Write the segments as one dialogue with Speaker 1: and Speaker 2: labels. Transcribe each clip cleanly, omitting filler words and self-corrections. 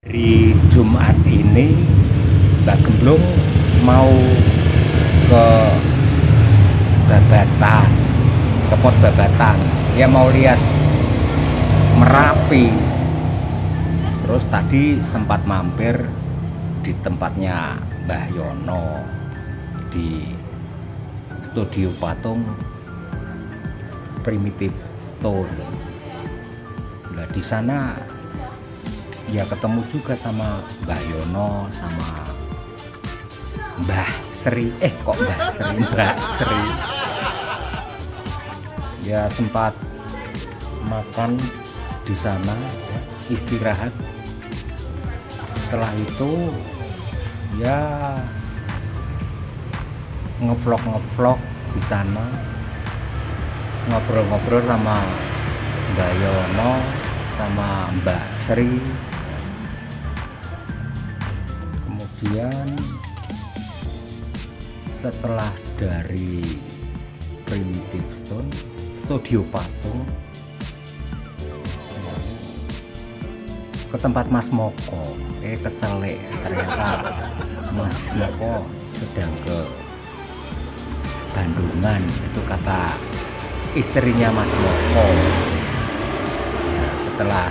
Speaker 1: Di Jumat ini Mbak Gemblung mau ke Babatan, ke pos Babatan. Dia mau lihat Merapi. Terus tadi sempat mampir di tempatnya Mbah Yono di Studio Patung Primitive Stone. Nah, di sana ya ketemu juga sama Mbah Yono sama Mbah Sri. Kok Mbah Sri? Mbak Sri. Ya sempat makan di sana, ya, istirahat. Setelah itu ya ngevlog di sana, ngobrol-ngobrol sama Mbah Yono sama Mbak Sri. Kemudian setelah dari Primitive Stone, Studio Patung, ke tempat Mas Moko. Kecelek, ternyata Mas Moko sedang ke Bandungan, itu kata istrinya Mas Moko. Setelah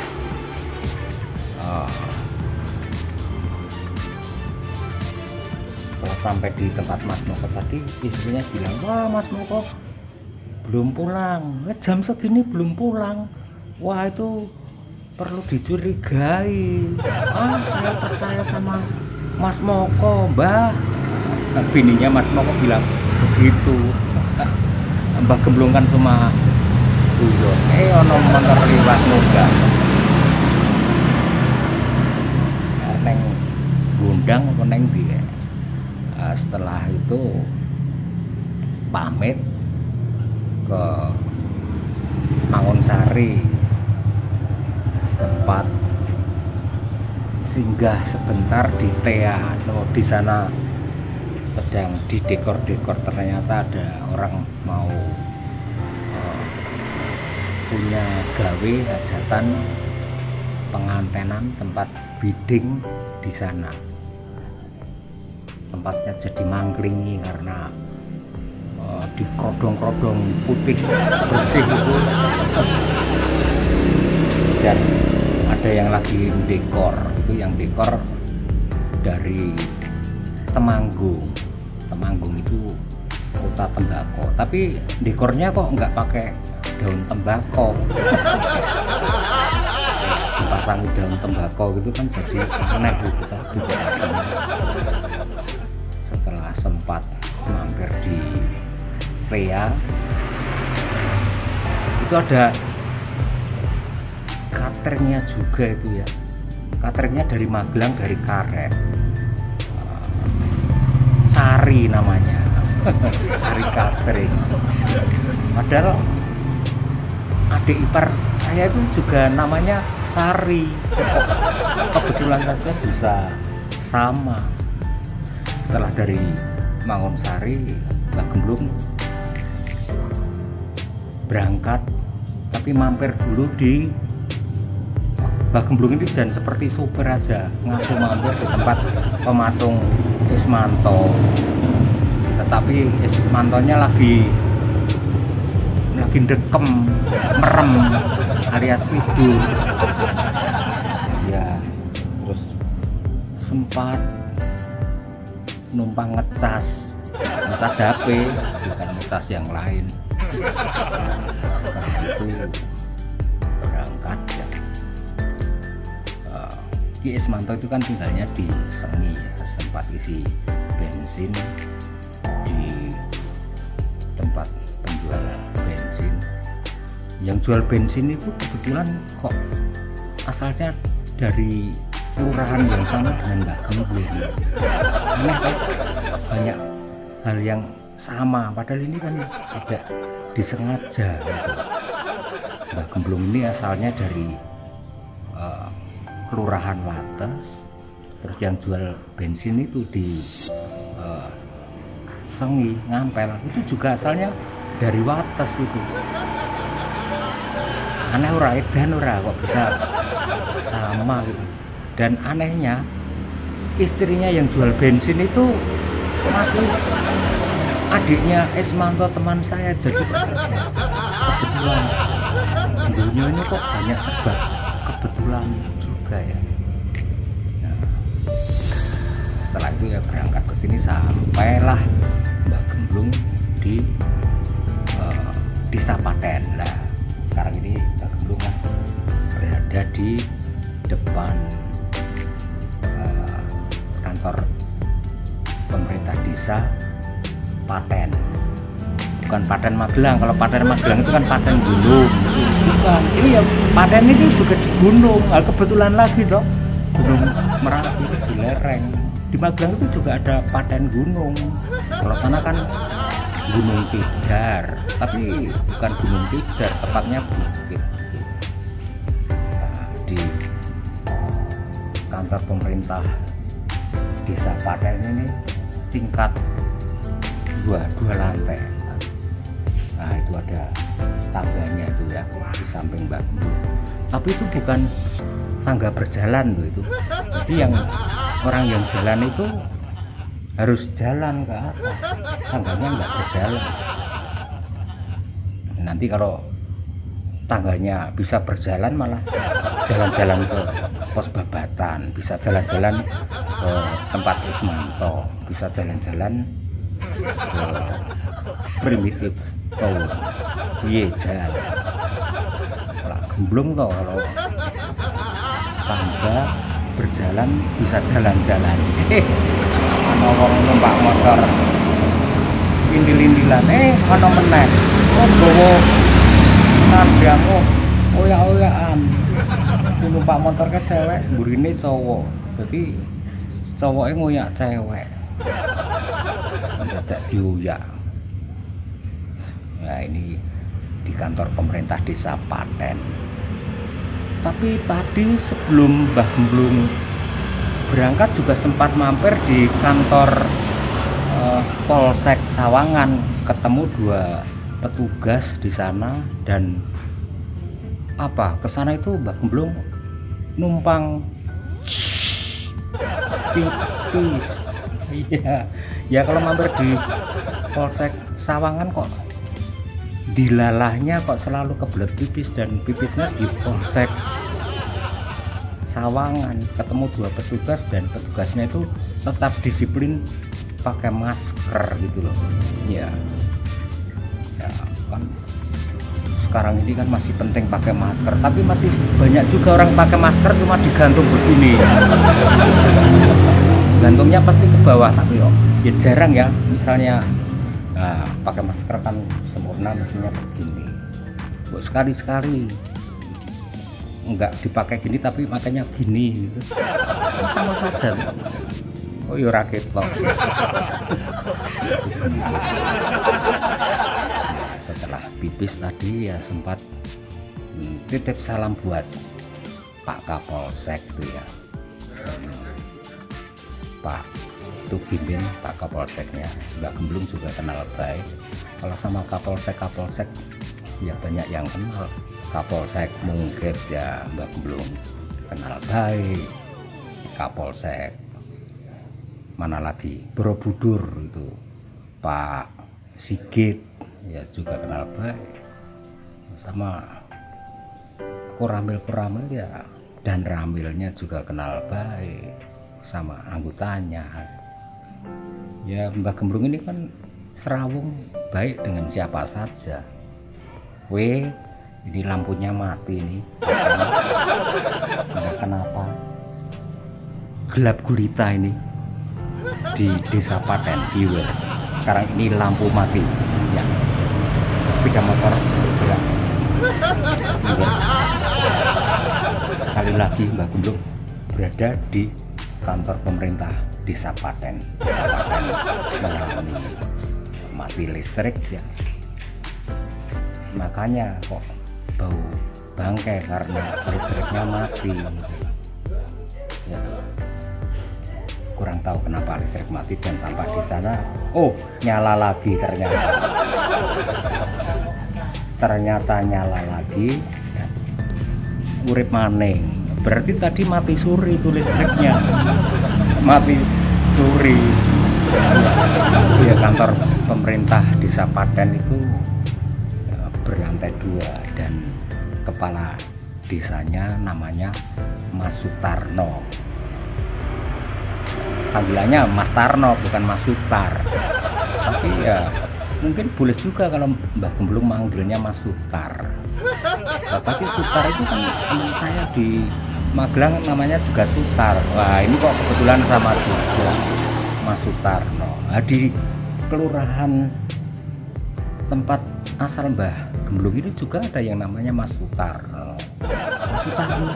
Speaker 1: sampai di tempat Mas Moko tadi, istrinya bilang, wah Mas Moko belum pulang, jam segini belum pulang, wah itu perlu dicurigai. Saya percaya sama Mas Moko, Mbah. Nah, bininya Mas Moko bilang begitu. Mbah Gemblung kan cuma guyon, ono motor liwat munggah, neng gundang apa neng dia. Setelah itu pamit ke Mangunsari, sempat singgah sebentar di Tea. Di sana sedang didekor-dekor, ternyata ada orang mau punya gawe hajatan pengantenan tempat bidding di sana. Tempatnya jadi mangkringi karena di krodong-krodong putih bersih itu, dan ada yang lagi dekor. Itu yang dekor dari Temanggung. Temanggung itu kota tembakau, tapi dekornya kok nggak pakai daun tembakau. Dipasang daun tembakau gitu kan jadi aneh gitu tadi. Setelah sempat mampir di Vea, itu ada cateringnya juga itu ya. Cateringnya dari Magelang, dari Karet, Sari namanya. Sari Catering. Padahal adik ipar saya itu juga namanya Sari. Kebetulan saja bisa sama. Setelah dari Mangunsari, Mbak Gemblung berangkat, tapi mampir dulu di Mbak Gemblung ini, dan seperti supir aja ngaku mampir di tempat pematung Ismanto, tetapi Ismantonya lagi dekem, merem alias tidur ya. Terus sempat numpang ngecas HP, bukan ngecas yang lain. Setelah itu berangkat ya. Ki Ismanto itu kan tinggalnya di Sengi ya. Sempat isi bensin di tempat penjual bensin. Yang jual bensin itu kebetulan kok asalnya dari kelurahan yang sama dengan Mbak Gemblung. Aneh kan, banyak hal yang sama, padahal ini kan tidak disengaja gitu. Mbak Gemblung ini asalnya dari kelurahan Wates, terus yang jual bensin itu di Sengi Ngampel itu juga asalnya dari Wates itu. Aneh ora, edan ora kok bisa sama gitu. Dan anehnya istrinya yang jual bensin itu masih adiknya Ismanto teman saya jadi pekerja. Kebetulan dunia ini kok banyak serba kebetulan juga ya. Nah, setelah itu ya berangkat ke sini sampailah Mbak Gemblung di Desa Paten. Nah, sekarang ini Mbak Gemblung lah berada di depan kantor pemerintah desa Paten. Bukan Paten Magelang. Kalau Paten Magelang itu kan Paten gunung. Bukan. Ini ya Paten ini juga di gunung. Nah, kebetulan lagi toh Gunung Merapi di lereng. Di Magelang itu juga ada Paten gunung. Kalau sana kan Gunung Tidar, tapi bukan Gunung Tidar, tepatnya bukit. Nah, di kantor pemerintah Desa Paten ini tingkat dua lantai. Nah, itu ada tangganya itu ya di samping Mbak Gemblung. Tapi itu bukan tangga berjalan loh itu. Jadi yang orang yang jalan itu harus jalan ke atas, tangganya nggak berjalan. Nanti kalau tangganya bisa berjalan malah jalan-jalan ke pos babatan, bisa jalan-jalan ke tempat Ismanto, bisa jalan-jalan ke primitif town. Iya jalan lah Gemblung toh kalau tangga berjalan bisa jalan-jalan. Ana wong numpak motor indil-indilan ana meneh nggawa nandang oyak-oyakan. Numpak motor ke cewek mburine cowok. Jadi cowoknya ngoyak cewek. Mendadak dioyak. Nah, ini di kantor pemerintah Desa Paten. Tapi tadi sebelum Mbah Gemblung berangkat juga sempat mampir di kantor Polsek Sawangan, ketemu dua petugas di sana. Dan ke sana itu Mbah Gemblung numpang pipis. Iya ya, kalau mampir di Polsek Sawangan kok dilalahnya kok selalu kebelet pipis, dan pipisnya di Polsek Sawangan. Ketemu dua petugas dan petugasnya itu tetap disiplin pakai masker gitu loh ya. Ya kan sekarang ini kan masih penting pakai masker, tapi masih banyak juga orang pakai masker cuma digantung begini. Gantungnya pasti ke bawah, tapi ya jarang ya. Misalnya pakai masker kan sempurna mestinya begini. Buat sekali-sekali enggak dipakai gini tapi makanya gini gitu. Sama saja. Oh ya rakit loh. Setelah pipis tadi ya sempat titip salam buat Pak Kapolsek itu ya. Pak Tugimin, Pak Kapolseknya. Mbak Gemblung juga kenal baik. Kalau sama Kapolsek ya banyak yang kenal. Kapolsek Mungkit ya Mbak Gemblung kenal baik. Kapolsek mana lagi, Borobudur itu Pak Sigit ya juga kenal baik. Sama Koramil ya, dan Ramilnya juga kenal baik sama anggotanya. Ya Mbak Gemblung ini kan serawung baik dengan siapa saja. Ini lampunya mati nih. Enggak kenapa gelap gulita ini di Desa Paten Iwer. Sekarang ini lampu mati ya. Sepeda motor bergerak. Sekali lagi Mbak Gemblung berada di kantor pemerintah Desa Paten. Mengalami mati listrik ya. Makanya kok bau bangkai karena listriknya mati ya. Kurang tahu kenapa listrik mati dan tampak di sana nyala lagi ternyata nyala lagi ya. Urip maning berarti tadi mati suri itu listriknya. Mati suri. Ya, kantor pemerintah Desa Paten itu berlantai 2 dan kepala desanya namanya Mas Sutarno. Panggilannya Mas Tarno, bukan Mas Sutar. Tapi ya mungkin boleh juga kalau Mbah Gemblung manggilnya Mas Sutar. Tapi Sutar itu kan teman saya di Magelang namanya juga Sutar. Wah, ini kok kebetulan sama juga Mas Sutarno. Nah, di kelurahan tempat asal Mbah Gemblung ini juga ada yang namanya Mas Sutarno. Mas Sutarno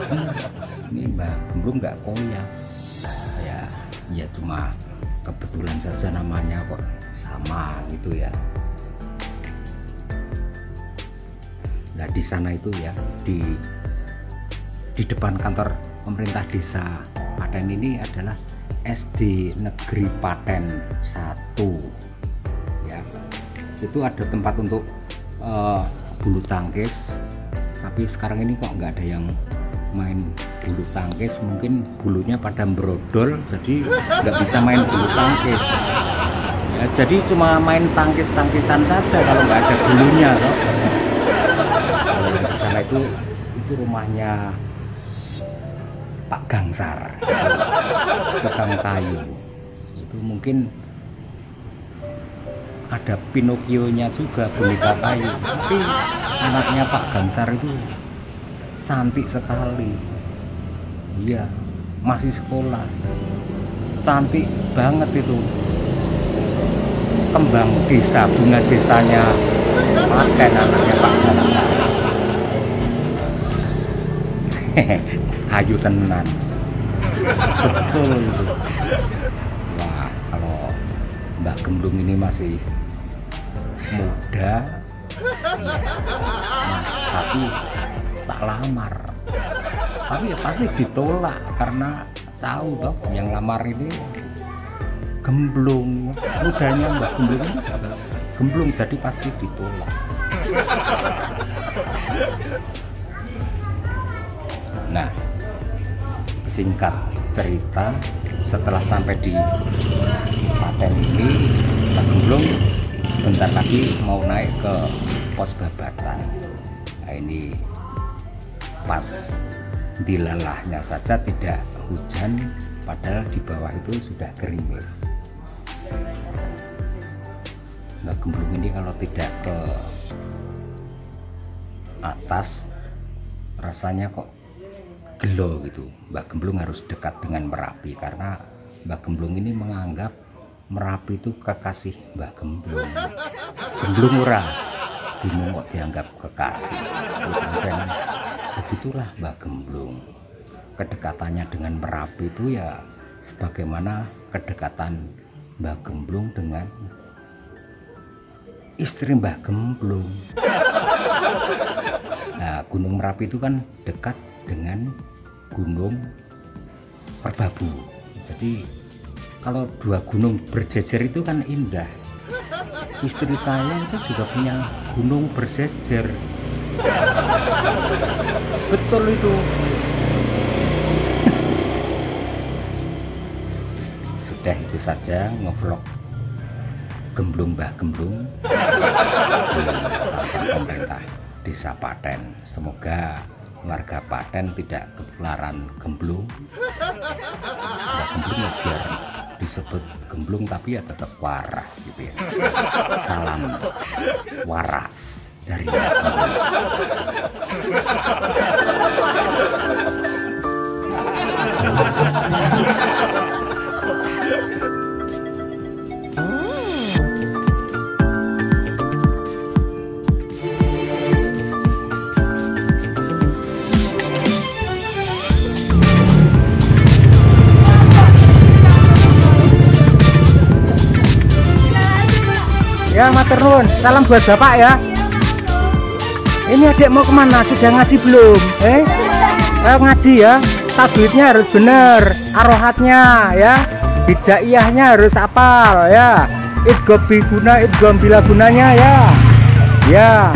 Speaker 1: ini Mbah Gemblung nggak koyak. Ya cuma kebetulan saja namanya kok sama gitu ya. Nah di sana itu ya di depan kantor pemerintah Desa Paten ini adalah SD Negeri Paten 1 ya. Itu ada tempat untuk bulu tangkis, tapi sekarang ini kok nggak ada yang main bulu tangkis, mungkin bulunya pada brodol jadi nggak bisa main bulu tangkis ya, jadi cuma main tangkisan saja kalau nggak ada bulunya toh. Kalau yang di sana itu rumahnya Pak Gangsar, tukang kayu itu, mungkin ada Pinocchio-nya juga, boneka kayu, tapi anaknya Pak Gangsar itu cantik sekali. Iya, masih sekolah, cantik banget itu. Kembang desa, bunga desanya pakai anaknya Pak Gangsar. Ayu tenan, betul itu. Wah, kalau Mbak Gemblung ini masih muda ya, tapi tak lamar, tapi ya pasti ditolak karena tahu toh yang lamar ini Gemblung, mudanya Mbak Gemblung ini Gemblung, jadi pasti ditolak. Nah, singkat cerita, setelah sampai di Paten ini Mbak Gemblung sebentar lagi mau naik ke pos babatan. Nah, ini pas dilalahnya saja tidak hujan, padahal di bawah itu sudah gerimis. Mbak Gemblung ini kalau tidak ke atas rasanya kok gelo gitu. Mbak Gemblung harus dekat dengan Merapi karena Mbak Gemblung ini menganggap Merapi itu kekasih Mbak Gemblung. Gemblung ora bingung kok dianggap kekasih. Dan begitulah Mbak Gemblung. Kedekatannya dengan Merapi itu ya sebagaimana kedekatan Mbak Gemblung dengan istri Mbah Gemblung. Nah, Gunung Merapi itu kan dekat dengan Gunung Merbabu. Jadi kalau dua gunung berjejer itu kan indah. Istri saya itu juga punya gunung berjejer. Betul itu. Sudah itu saja ngevlog Gemblung Mbah Gemblung di kantor pemerintah Desa Paten. Semoga warga Paten tidak ketularan Gemblung. Mbah Gemblung ya biar disebut Gemblung tapi ya tetap waras gitu ya. Salam waras dari Mbah Gemblung. Ya matur nuwun, salam buat bapak ya. Ini adik mau kemana? Sudah ngaji belum? Ngaji ya. Tajwidnya harus bener, arohatnya ya, hijaiyahnya harus hafal ya. Idgham biguna, idgham bila gunanya ya. Ya.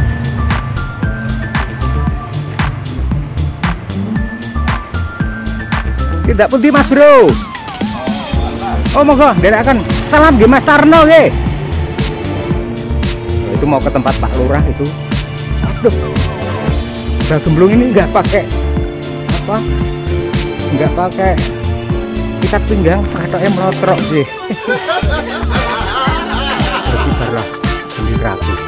Speaker 1: Tidak putih Mas Bro. Oh monggo, akan salam di Mas Tarno nggih. Oh, itu mau ke tempat Pak Lurah itu. Aduh. Bang Gemblung ini enggak pakai apa? Enggak pakai ikat pinggang, katoknya melotrok sih. Berarti barulah beli rapi.